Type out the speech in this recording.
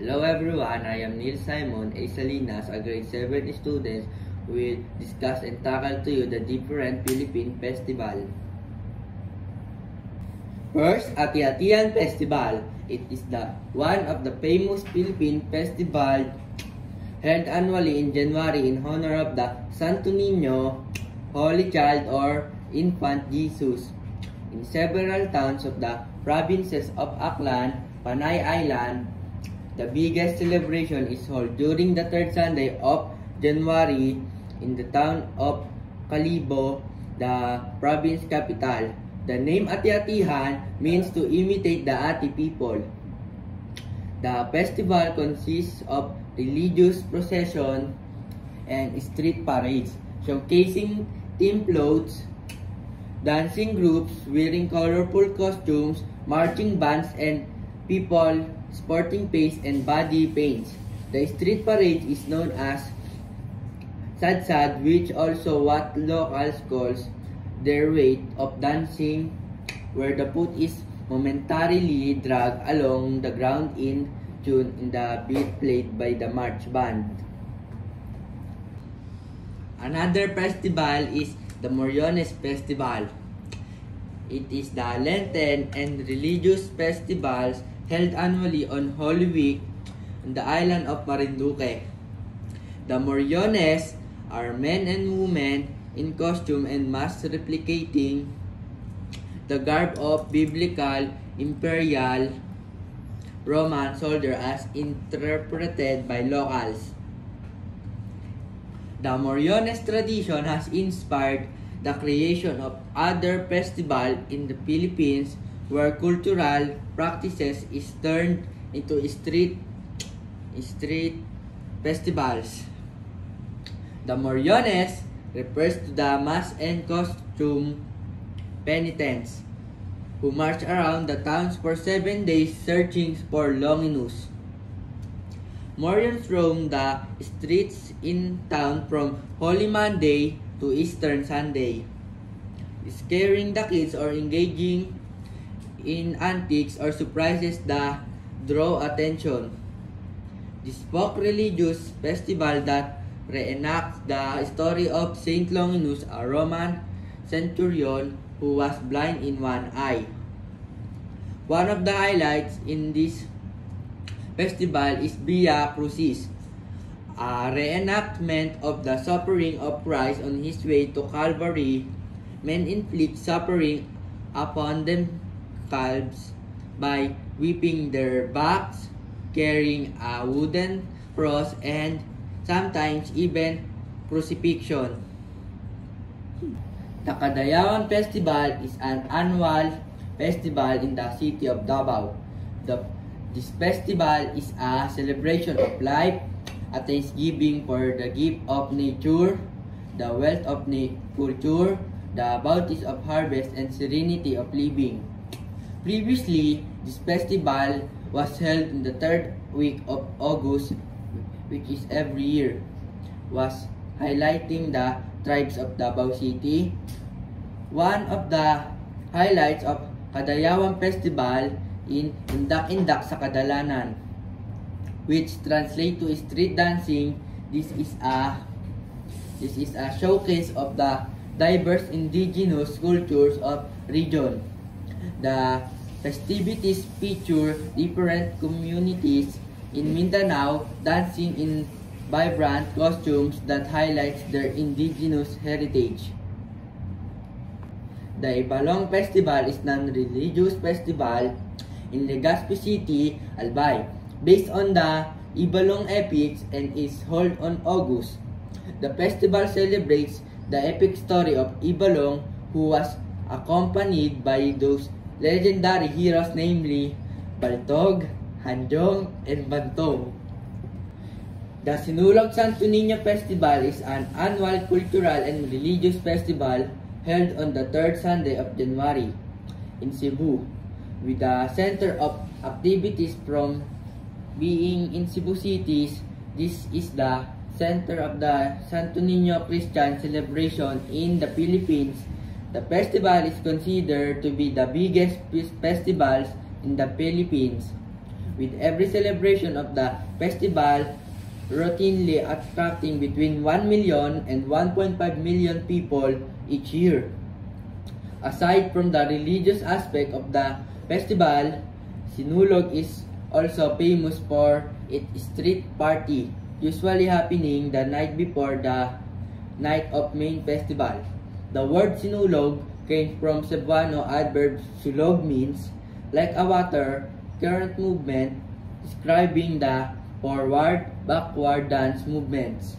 Hello everyone, I am Neil Simon A. Salinas, a grade 7 student who will discuss and tackle to you the different Philippine festival. First, Ati-Atian Festival. It is one of the famous Philippine festival held annually in January in honor of the Santo Niño, Holy Child or Infant Jesus. In several towns of the provinces of Aklan, Panay Island, the biggest celebration is held during the third Sunday of January in the town of Kalibo, the province capital. The name Ati-Atihan means to imitate the Ati people. The festival consists of religious procession and street parades, showcasing team clothes, dancing groups wearing colorful costumes, marching bands, and people sporting paste and body paints. The street parade is known as Sad-Sad, which also what locals calls their way of dancing, where the foot is momentarily dragged along the ground in tune in the beat played by the march band. Another festival is the Moriones Festival. It is the Lenten and religious festivals held annually on Holy Week on the island of Marinduque. The Moriones are men and women in costume and mask replicating the garb of biblical imperial Roman soldier as interpreted by locals. The Moriones tradition has inspired the creation of other festivals in the Philippines where cultural practices is turned into street festivals. The Moriones refers to the mask and costume penitents who march around the towns for 7 days searching for Longinus. Morions roam the streets in town from Holy Monday to Easter Sunday, scaring the kids or engaging in antics or surprises that draw attention. This folk religious festival that reenacts the story of Saint Longinus, a Roman centurion who was blind in one eye. One of the highlights in this festival is Via Crucis, a reenactment of the suffering of Christ on his way to Calvary. Men inflict suffering upon themselves by whipping their backs, carrying a wooden cross, and sometimes even crucifixion. The Kadayawan Festival is an annual festival in the city of Davao. This festival is a celebration of life, a thanksgiving for the gift of nature, the wealth of culture, the bounties of harvest, and serenity of living. Previously, this festival was held in the third week of August, which is every year, was highlighting the tribes of Davao City. One of the highlights of Kadayawan Festival in Indak-Indak sa Kadalanan, which translate to street dancing. This is a showcase of the diverse indigenous cultures of region. The festivities feature different communities in Mindanao dancing in vibrant costumes that highlights their indigenous heritage. The Ibalong Festival is non-religious festival in Legazpi City, Albay, based on the Ibalong epics and is held on August. The festival celebrates the epic story of Ibalong, who was accompanied by those legendary heroes, namely Baltog, Hanjong, and Bantong. The Sinulog Santo Niño Festival is an annual cultural and religious festival held on the third Sunday of January in Cebu, with the center of activities from being in Cebu City. This is the center of the Santo Niño Christian celebration in the Philippines. The festival is considered to be the biggest festivals in the Philippines, with every celebration of the festival routinely attracting between 1 million and 1.5 million people each year. Aside from the religious aspect of the festival, Sinulog is also famous for its street party, usually happening the night before the night of main festival. The word Sinulog came from Cebuano adverb sulog means like a water current movement, describing the forward, backward dance movements.